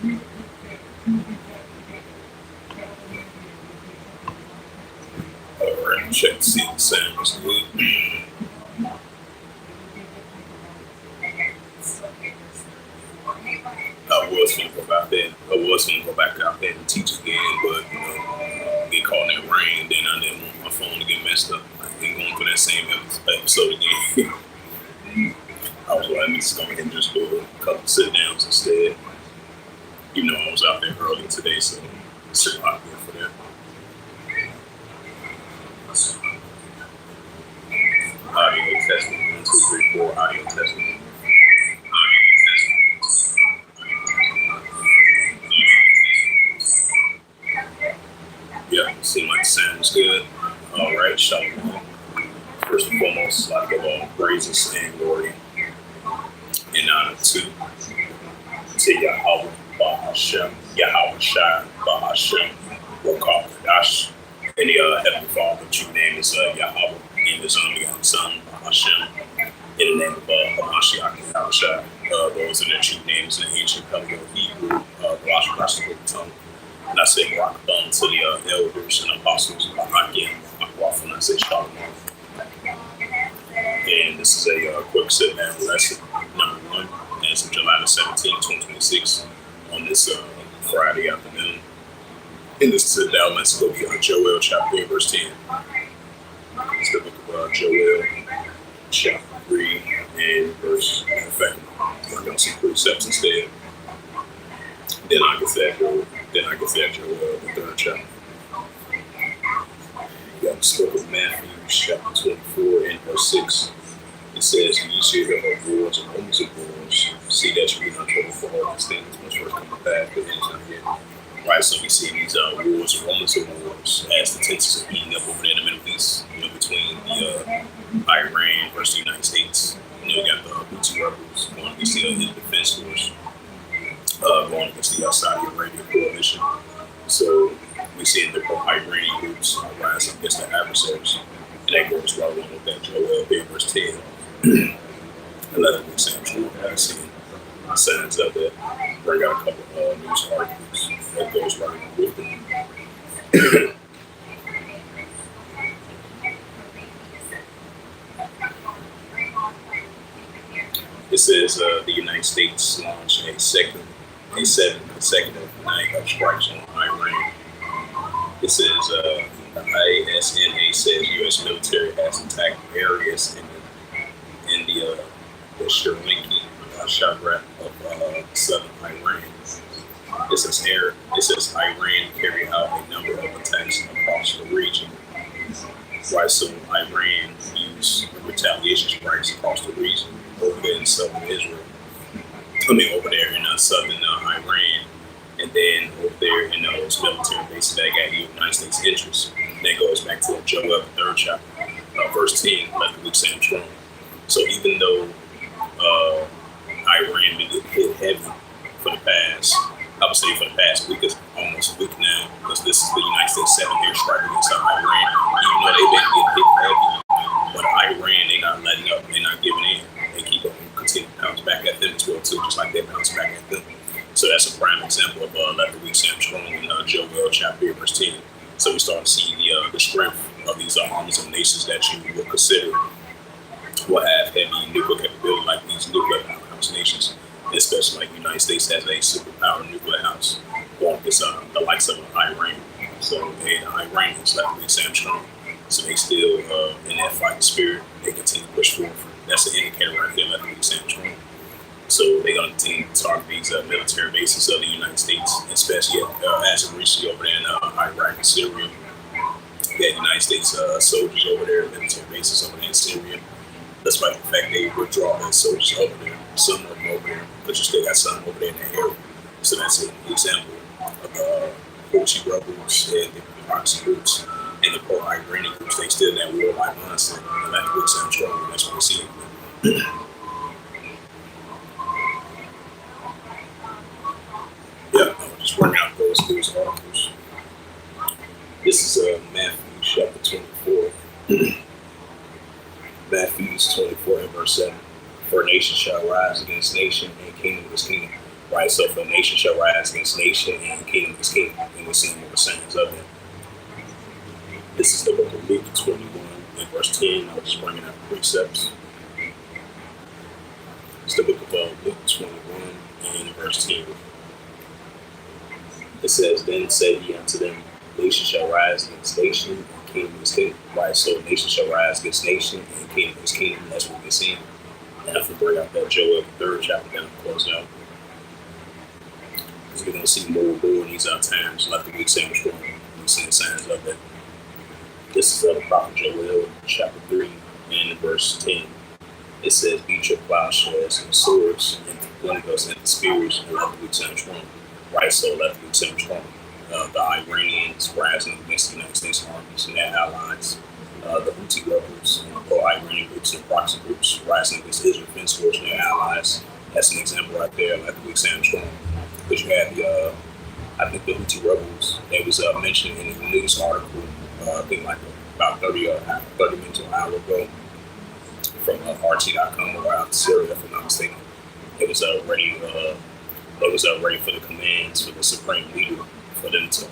All right, check to see if the sound is good. I was gonna go back out there and teach again, but get caught in that rain. Then I didn't want my phone to get messed up. I ain't going for that same episode again. I was like, let's go ahead and just do a couple sit downs instead. Even though I was out there early today, so it's a lot good for that. Audio testing, 1, 2, 3, 4. Audio testing. Yeah, seems like the sound's good. All right, shalom. First and foremost, I'd like to give all praises and glory and honor to Yahweh Bahashem, Yahweh Shai Bahashem, Rokah Kadash. And the Heavenly Father, the true name is Yahweh, and His only begotten Son, Bahashem, in the name of Hamashiach Yahweh Shai. Those are the true names in the ancient Paleo Hebrew, Rosh tongue. And I say Rakabam to the elders and apostles of Again, and I say Shalom. And this is a quick sit down lesson, number 1, as of July the 17th, 2026, on this Friday afternoon. In this sit down lesson will be Joel chapter 3, verse 10. It's the book of Joel, chapter 3, and verse, in fact, we're going to see precepts instead. Then I can say Joel, the 3rd chapter. You got the book of Matthew, chapter 24, and verse 6. It says, "Ye shall hear of wars and rumors of wars. See that you be not troubled for all these things must first come to pass, but it is not yet." Right, so we see these wars and rumors of wars as the tensions are heating up over there in the Middle East, between the Iran versus the United States. You got the Houthi rebels going against the defense force, going against the Saudi Arabia coalition. So we see the pro-Iranian groups rise up against the adversaries. And that goes right along with that Joel here, verse 10. 11 weeks after I've seen signs of that. Bring out a couple news articles that goes right along with them. It says the United States launched a 7th consecutive night of strikes on Iran. It says the ISNA says U.S. military has attacked areas in the Shirlinki Shabrak of southern Iran. It says Iran carried out a number of attacks across the region. Right, so Iran used retaliation strikes across the region over there in southern Israel. Over there in southern Iran, and then over there in those military bases that got United States interests. That goes back to Joel, the 3rd chapter, verse 10, like the week Sam Trump. So even though Iran been getting hit heavy for the past, I would say for the past week, is almost a week now, because this is the United States 7th airstrike against Iran. Even though they've been getting hit heavy, but Iran, they not letting up, they're not giving in. They keep on continuing to bounce back at them as well too, just like they bounce back at them. So that's a prime example of like the week Sam Strong in Joel chapter verse 10. So we start to see the strength of these armies of nations that you would consider will have heavy nuclear capability, like these nuclear powerhouse nations, especially like the United States has a superpower nuclear house, or the likes of Iran. So the Iranians, like the week Sam Strong, so they still in that fighting spirit, they continue to push forward. That's an indicator right there, like the week Sam Strong. So they're going to continue to target these military bases of the United States, especially as of recently over there in Iraq and Syria. We had United States soldiers over there, military bases over there in Syria. Despite the fact they withdraw their soldiers over there, some of them over there, but you still got some over there in the area. So that's an example of the Houthi rebels and the proxy groups and the pro-Iranian groups. They still in that warlike mindset. And like the Sam Trump, that's what we see. Yeah, I'll just bring out those news articles. This is Matthew chapter 24. Matthew 24 and verse 7. For nation shall rise against nation, and kingdom against kingdom. right? So for nation shall rise against nation and kingdom against kingdom, and we're seeing more signs of it. This is the book of Luke 21 and verse 10. I'll just bring it out precepts. It's the book of Luke 21 and verse 10. It says, Then said he unto them, Nation shall rise against nation and kingdom against kingdom. Right, so nation shall rise against nation and kingdom against kingdom. That's what we're seeing. And if we bring out that Joel, the 3rd chapter, down to close out. Because we're going to see more in these times, like the week sound strong. We're seeing signs of that. This is the prophet Joel, chapter 3, and verse 10. It says, Beat your plowshares and swords, and one goes into spears, and let the weak sound strong. Right, so let the weak sound strong. The Iranians rising against the United States armies and their allies. The Houthi rebels and the pro-Iranian groups and proxy groups rising against Israel Defense Force and their allies. That's an example right there, let the weak sound strong. Because you had the, I think the Houthi rebels, they was mentioned in the news article, I think like about 30 minutes or an hour ago, from RT.com or out of Syria, if I'm not mistaken. It was ready for the commands for the supreme leader for them to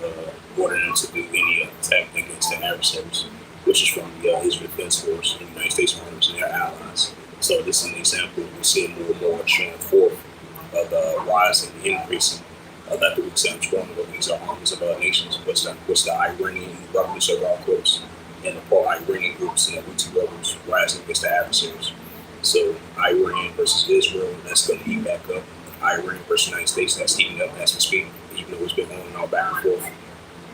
order them to do any attack against their adversaries, which is from the Israel Defense Force and the United States Armies and their allies. So this is an example we're seeing more and more showing forth of the rise and increasing of that the weak sound strong of these armies of other nations. What's the Iranian revolution of our course and the pro-Iranian groups and the Houthi rebels rising against the adversaries. So Iran versus Israel, that's going to heat back up. Iran versus the United States, that's heating up as we speak, even though it's been going on back and forth.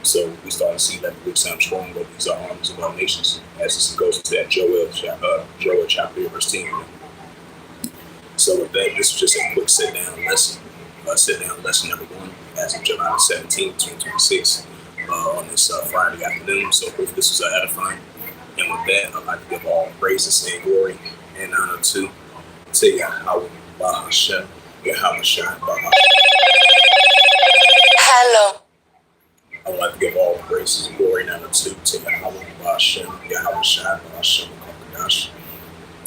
So we start to see that the weak sound strong of these armies of other nations as this goes to that Joel chapter 3, verse 10. So with that, this is just a quick sit-down lesson number 1 as of July 17, 2026 on this Friday afternoon. So hopefully this is edifying. And with that, I'd like to give all praises and glory and honor to Yahweh Bahashem, Yahweh Shai Bahashem. Hello. I would like to give all praises and glory and honor to Yahweh Bahashem, Yahweh Shai Bahashem, Kakadash.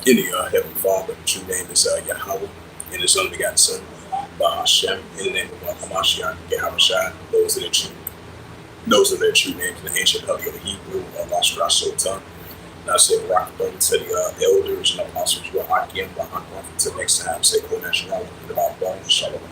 In the Heavenly Father, the true name is Yahweh, and His only begotten Son, Bahashem, in the name of Hamashiach, Yahweh Shai. Those are their true names in the ancient tongue of the Hebrew, Lashra Sultan. And I say, rock to the elders and apostles, Rahakim, Rahakam. Until next time, say, Konash Shalom, and about Shalom.